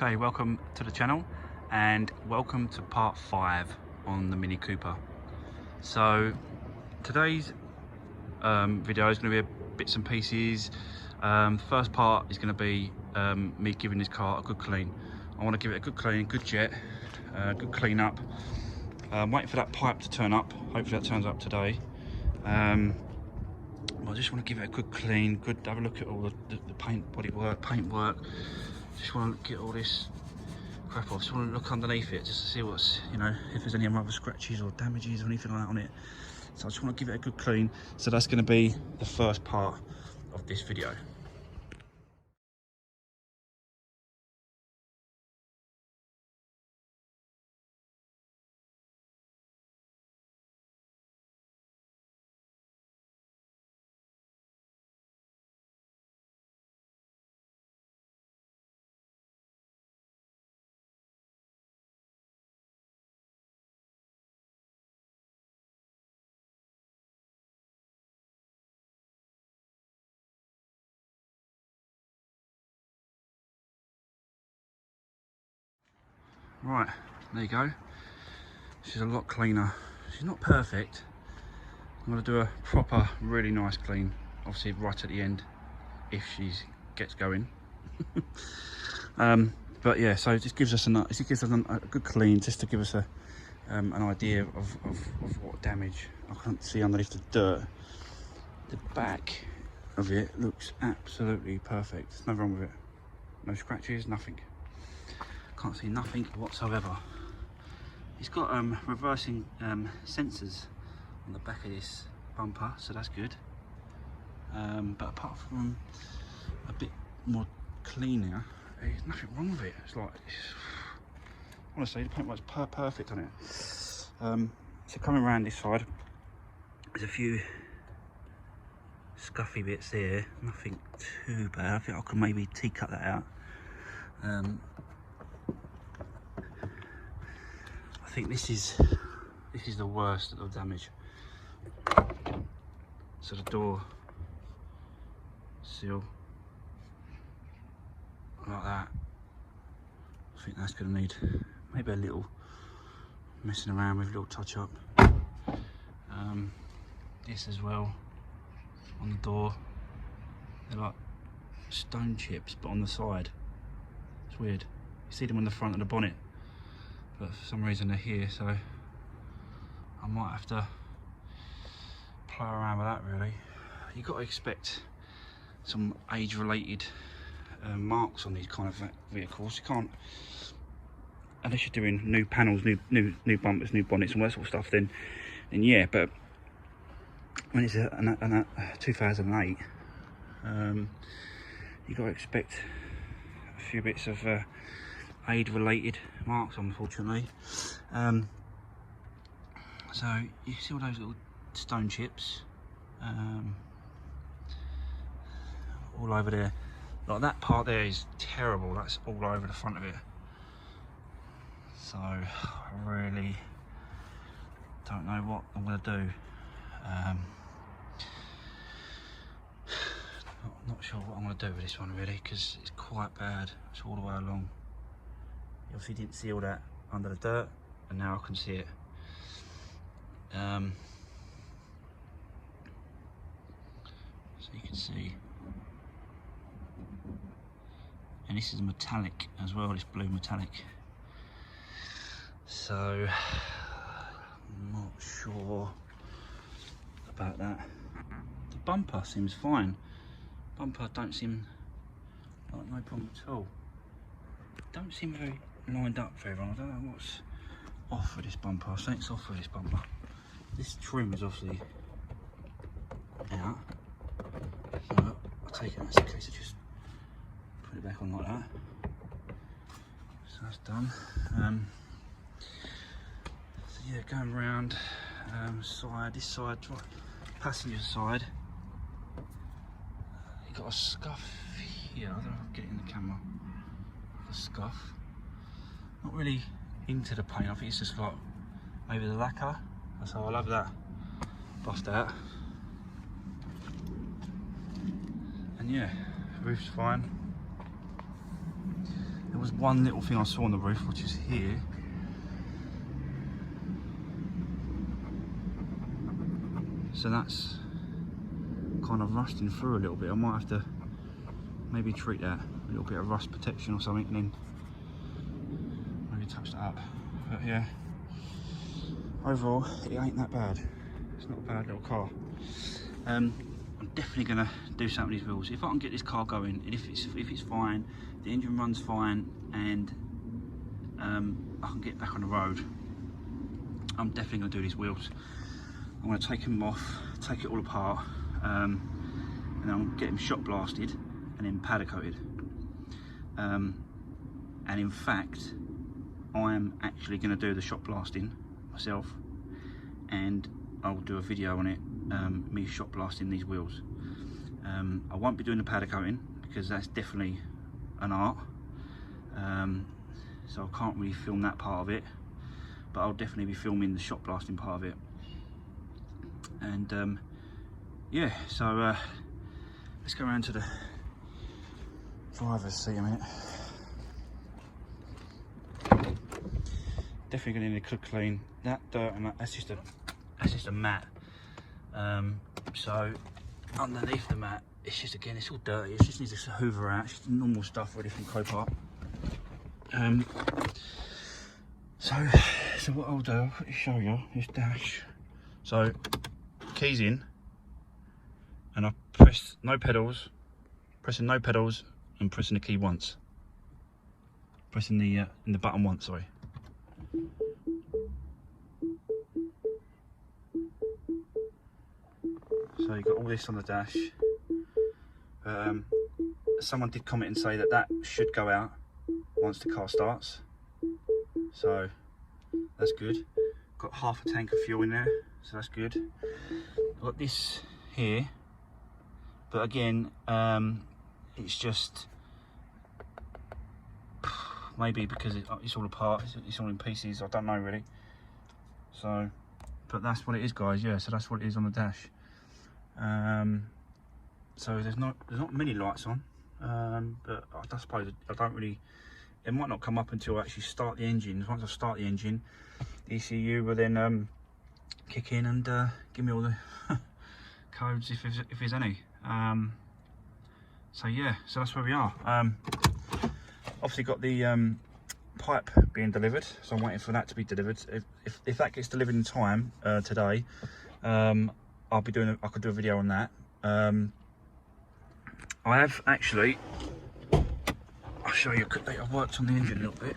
Okay, welcome to the channel and welcome to part 5 on the Mini Cooper. So today's video is going to be bits and pieces. The first part is going to be me giving this car a good clean. I want to give it a good clean, good jet, good clean up. Waiting for that pipe to turn up. Hopefully that turns up today. I just want to give it a good clean, have a look at all the paint, bodywork, paint work. Just want to get all this crap off. Just want to look underneath it just to see what's, if there's any other scratches or damages or anything like that on it. So I just want to give it a good clean. So that's going to be the first part of this video. Right, there you go. She's a lot cleaner. She's not perfect. I'm going to do a proper, really nice clean. Obviously right at the end, if she gets going. But yeah, so it just gives us a good clean, just to give us an idea of what damage. I can't see underneath the dirt. The back of it looks absolutely perfect. There's nothing wrong with it. No scratches, nothing. Can't see nothing whatsoever. It's got reversing sensors on the back of this bumper, so that's good. But apart from a bit more cleaner, there's nothing wrong with it. It's like, honestly, the paintwork's perfect on it. So coming around this side, there's a few scuffy bits there. Nothing too bad. I think I could maybe cut that out. I think this is the worst of the damage. So the door seal, like that. I think that's going to need maybe a little messing around with, a little touch up. This as well on the door. They're like stone chips, but on the side. It's weird. You see them on the front of the bonnet, but for some reason they're here, so I might have to play around with that really. You've got to expect some age-related marks on these kind of vehicles. You can't, unless you're doing new panels, new bumpers, new bonnets and all that sort of stuff, then yeah, but when it's a 2008, you've got to expect a few bits of age-related marks, unfortunately. So you see all those little stone chips all over there. Like that part there is terrible. That's all over the front of it. So I really don't know what I'm going to do. Not sure what I'm going to do with this one really, because it's quite bad. It's all the way along. You obviously didn't see all that under the dirt, and now I can see it. So you can see, and this is metallic as well, this blue metallic. So I'm not sure about that. The bumper seems fine. Bumper don't seem like no problem at all. Don't seem very lined up very well. I don't know what's off with this bumper. I think it's off with this bumper. This trim is obviously out. So I'll take it, that's the case, I just put it back on like that. So that's done. So yeah, going round this side, passenger side. You got a scuff here. I don't know if I'll get it in the camera. A scuff. Not really into the paint. I think it's just like maybe the lacquer. So I'll have that bust out. And yeah, roof's fine. There was one little thing I saw on the roof, which is here. So that's kind of rusting through a little bit. I might have to maybe treat that, a little bit of rust protection or something, and then maybe touch that up. But yeah, overall it ain't that bad. It's not a bad little car. I'm definitely gonna do something with these wheels. If I can get this car going, and if it's fine, the engine runs fine, and I can get back on the road, I'm definitely gonna do these wheels. I'm gonna take them off, take it all apart, and I'll get them shot blasted and then powder coated. And in fact, I am actually going to do the shot blasting myself, and I'll do a video on it, me shot blasting these wheels. I won't be doing the powder coating because that's definitely an art, so I can't really film that part of it, but I'll definitely be filming the shot blasting part of it. And yeah, so let's go around to the driver's seat a minute. Definitely going to need a good clean. That dirt and that's just a mat. So underneath the mat, it's just, again, it's all dirty. It just needs to hoover out. It's just normal stuff ready from Copart. So what I'll do, I'll quickly show you this dash. So keys in, and I press no pedals, pressing no pedals, and pressing the key once. Pressing the button once, sorry. So you've got all this on the dash. Someone did comment and say that that should go out once the car starts. So that's good. Got half a tank of fuel in there, so that's good. I've got this here, but again, it's just maybe because it's all apart, it's all in pieces, I don't know really. So, but that's what it is, guys. Yeah, so that's what it is on the dash. So there's not many lights on, but I suppose I don't really. It might not come up until I actually start the engine. Once I start the engine, the ECU will then kick in and give me all the codes if there's any. So yeah, so that's where we are. Obviously got the pipe being delivered, so I'm waiting for that to be delivered. If that gets delivered in time today, I could do a video on that. I have actually, I'll show you quickly. I've worked on the engine a little bit.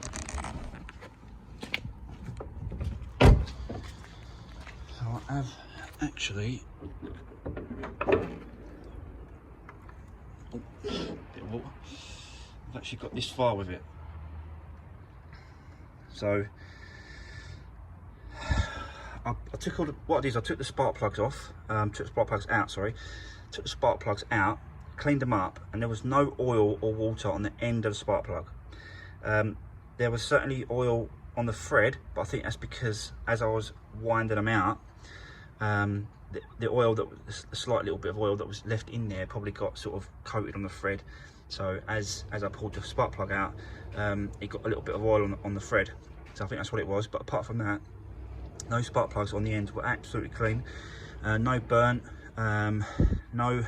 So I have actually, bit of water. I've actually got this far with it. So I took all the, what I did is I took the spark plugs off, took the spark plugs out, sorry. Took the spark plugs out, cleaned them up, and there was no oil or water on the end of the spark plug. There was certainly oil on the thread, but I think that's because as I was winding them out, the oil, the slight little bit of oil that was left in there probably got sort of coated on the thread. So as I pulled the spark plug out, it got a little bit of oil on the thread. So I think that's what it was. But apart from that, no spark plugs on the end, were absolutely clean. No burnt, no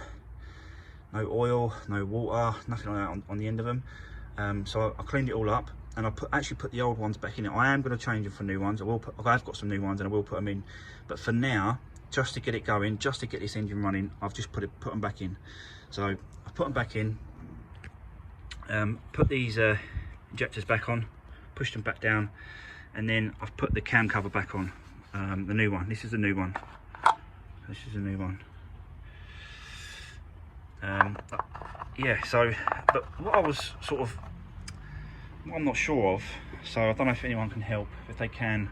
oil, no water, nothing like that on the end of them. So I cleaned it all up, and I actually put the old ones back in it. I am going to change them for new ones. I've got some new ones and I will put them in. But for now, just to get it going, just to get this engine running, I've just put them back in. So I've put them back in, put these injectors back on, pushed them back down, and then I've put the cam cover back on, the new one. This is the new one. This is the new one. Yeah, so, but what I was sort of, what I'm not sure of, so I don't know if anyone can help. If they can,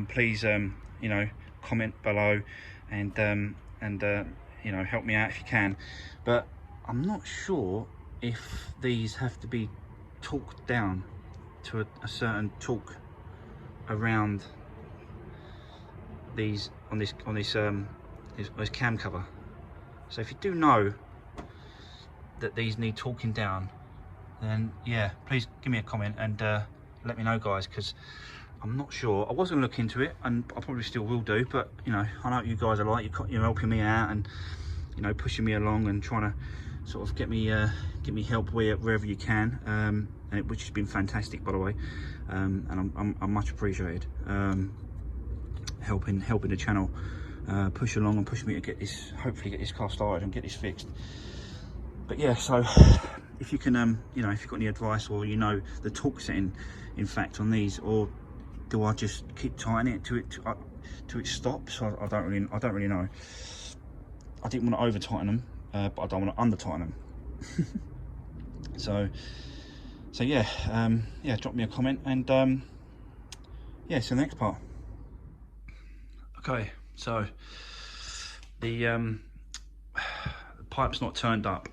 please, you know, comment below and you know, help me out if you can. But I'm not sure if these have to be torqued down to a certain torque around these on this cam cover. So if you do know that these need torquing down, then yeah, please give me a comment and let me know, guys, because I'm not sure. I was going to look into it, and I probably still will do, but you know, I know what you guys are like. You're helping me out and, you know, pushing me along and trying to sort of get me help wherever you can, which has been fantastic, by the way, and I'm much appreciated. Helping the channel push along and push me to get this, hopefully get this car started and get this fixed. But yeah, so if you can, you know, if you've got any advice, or you know the torque setting, in fact, on these, or do I just keep tightening it to it stops? I don't really know. I didn't want to over tighten them, but I don't want to under tighten them. so yeah, yeah, drop me a comment, and yeah, see the next part. Okay, so the pipe's not turned up,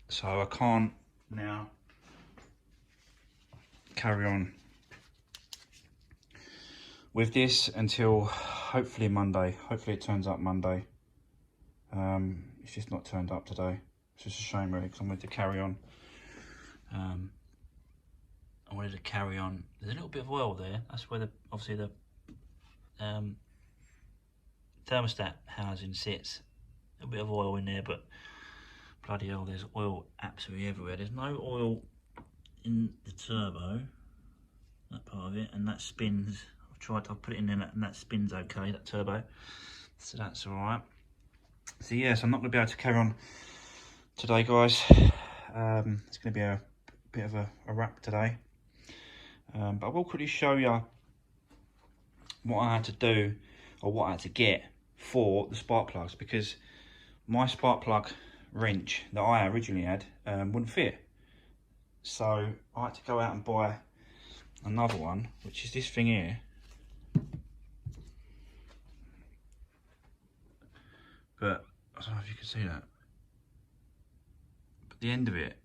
so I can't now carry on with this until hopefully Monday. Hopefully it turns up Monday. It's just not turned up today. It's just a shame, really, because I wanted to carry on. I wanted to carry on. There's a little bit of oil there. That's where obviously the thermostat housing sits. A little bit of oil in there, but bloody hell, there's oil absolutely everywhere. There's no oil in the turbo, that part of it, and that spins. I've put it in there, and that spins okay, that turbo, so that's all right. So yes, I'm not going to be able to carry on today, guys. It's going to be a bit of a wrap today, but I will quickly show you what I had to do, or what I had to get for the spark plugs, because my spark plug wrench that I originally had wouldn't fit. So I had to go out and buy another one, which is this thing here. But I don't know if you can see that. But the end of it,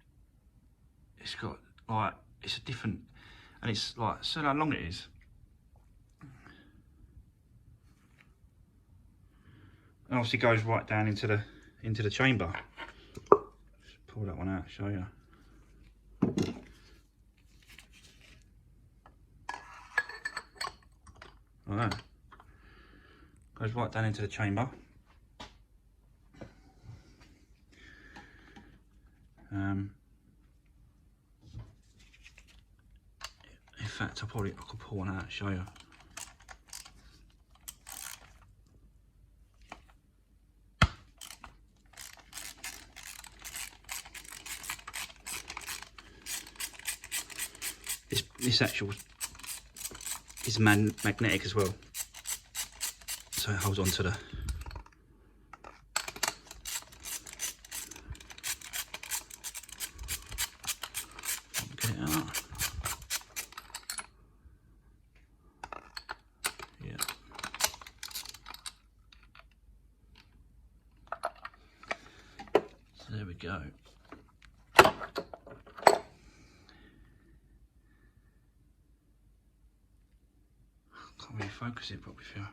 it's got like, it's a different, and it's like, so how long it is. And obviously goes right down into the chamber. Just pull that one out, show you. Like that. Goes right down into the chamber. In fact, I could pull one out and show you. This actual is magnetic as well, so it holds on to the. Get it out. Yeah. So there we go. Can't really focus it properly for you.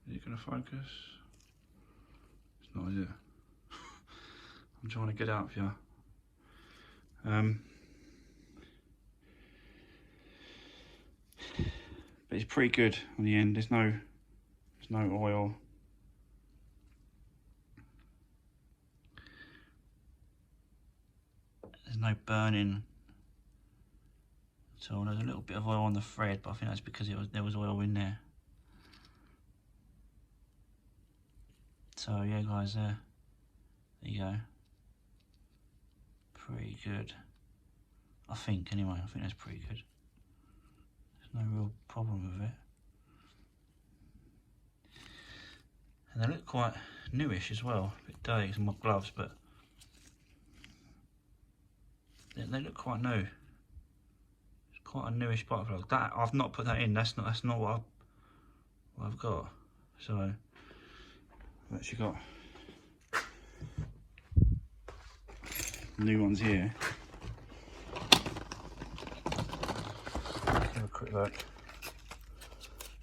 Is it going to focus? It's not, is it? I'm trying to get out for you. But it's pretty good on the end. There's no oil. There's no burning at all. There's a little bit of oil on the thread, but I think that's because there was oil in there. So yeah, guys, there you go. Pretty good. I think, anyway. I think that's pretty good. There's no real problem with it. And they look quite newish as well. A bit dirty because of my gloves, but they look quite new. It's quite a newish spark plug. That I've not put that in. That's not what I've got. So I've actually got new ones here. Have a quick look.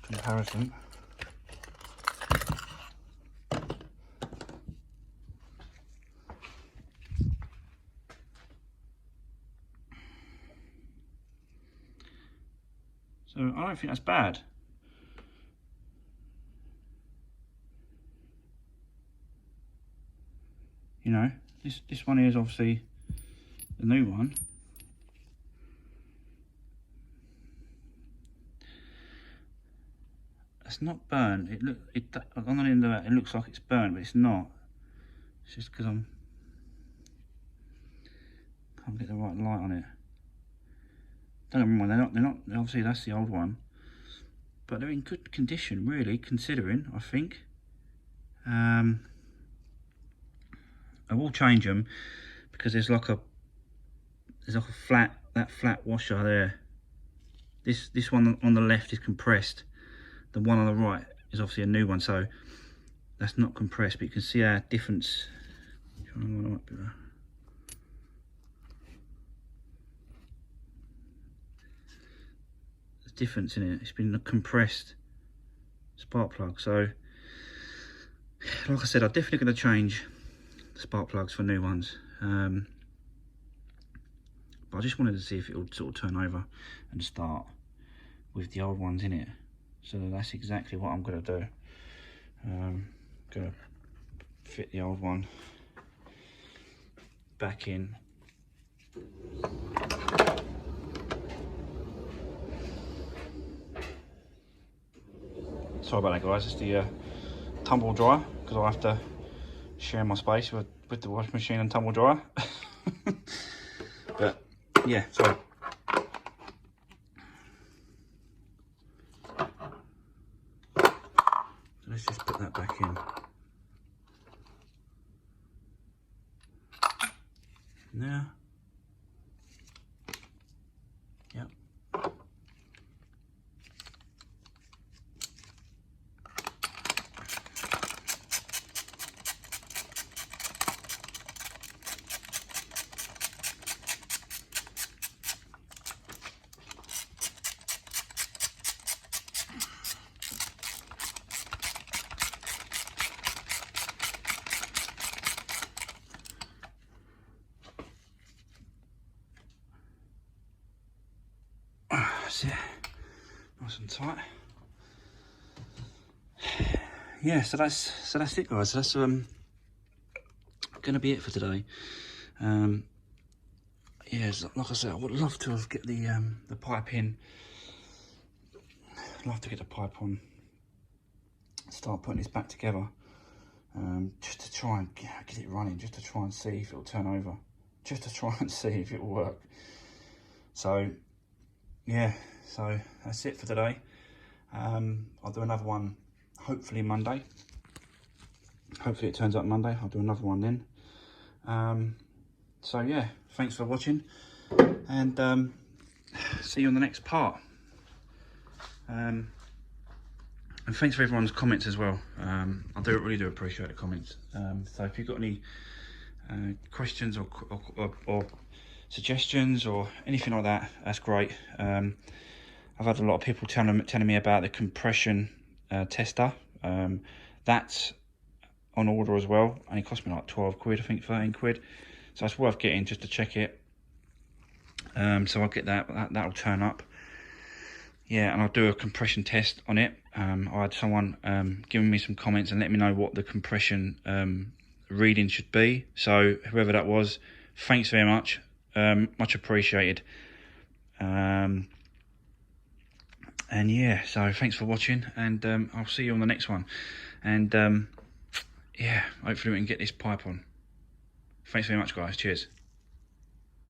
Comparison. So I don't think that's bad. You know, this one here is obviously the new one. It's not burnt. On the end of it looks like it's burnt, but it's not. It's just because can't get the right light on it. Don't get me wrong, they're not. Obviously, that's the old one, but they're in good condition, really, considering. I think. I will change them because there's like a flat washer there. This one on the left is compressed. The one on the right is obviously a new one, so that's not compressed, but you can see our difference. There's difference in it. It's been a compressed spark plug. So, like I said, I'm definitely going to change the spark plugs for new ones. But I just wanted to see if it would sort of turn over and start with the old ones in it. So that's exactly what I'm going to do. Going to fit the old one back in. Sorry about that, guys. It's the tumble dryer, because I have to share my space with the washing machine and tumble dryer. But yeah, sorry. Let's just put that back in. Now. Yep. That's it, nice and tight. Yeah, so that's it, guys. That's gonna be it for today. Yeah, like I said, I would love to get the pipe in. I'd love to get the pipe on, start putting this back together, just to try and get it running, just to try and see if it'll turn over, just to try and see if it'll work. So yeah, so that's it for today. I'll do another one hopefully Monday. Hopefully it turns up Monday. I'll do another one then. So yeah, thanks for watching, and see you on the next part. And thanks for everyone's comments as well. I really do appreciate the comments. So if you've got any questions or suggestions or anything like that, that's great. I've had a lot of people telling me about the compression tester. That's on order as well, and it cost me like 12 quid, I think 13 quid. So it's worth getting just to check it. So I'll get that'll turn up. Yeah, and I'll do a compression test on it. I had someone giving me some comments and let me know what the compression reading should be. So whoever that was, thanks very much. Much appreciated. And yeah, so thanks for watching, and I'll see you on the next one. And yeah, hopefully we can get this pipe on. Thanks very much, guys. Cheers.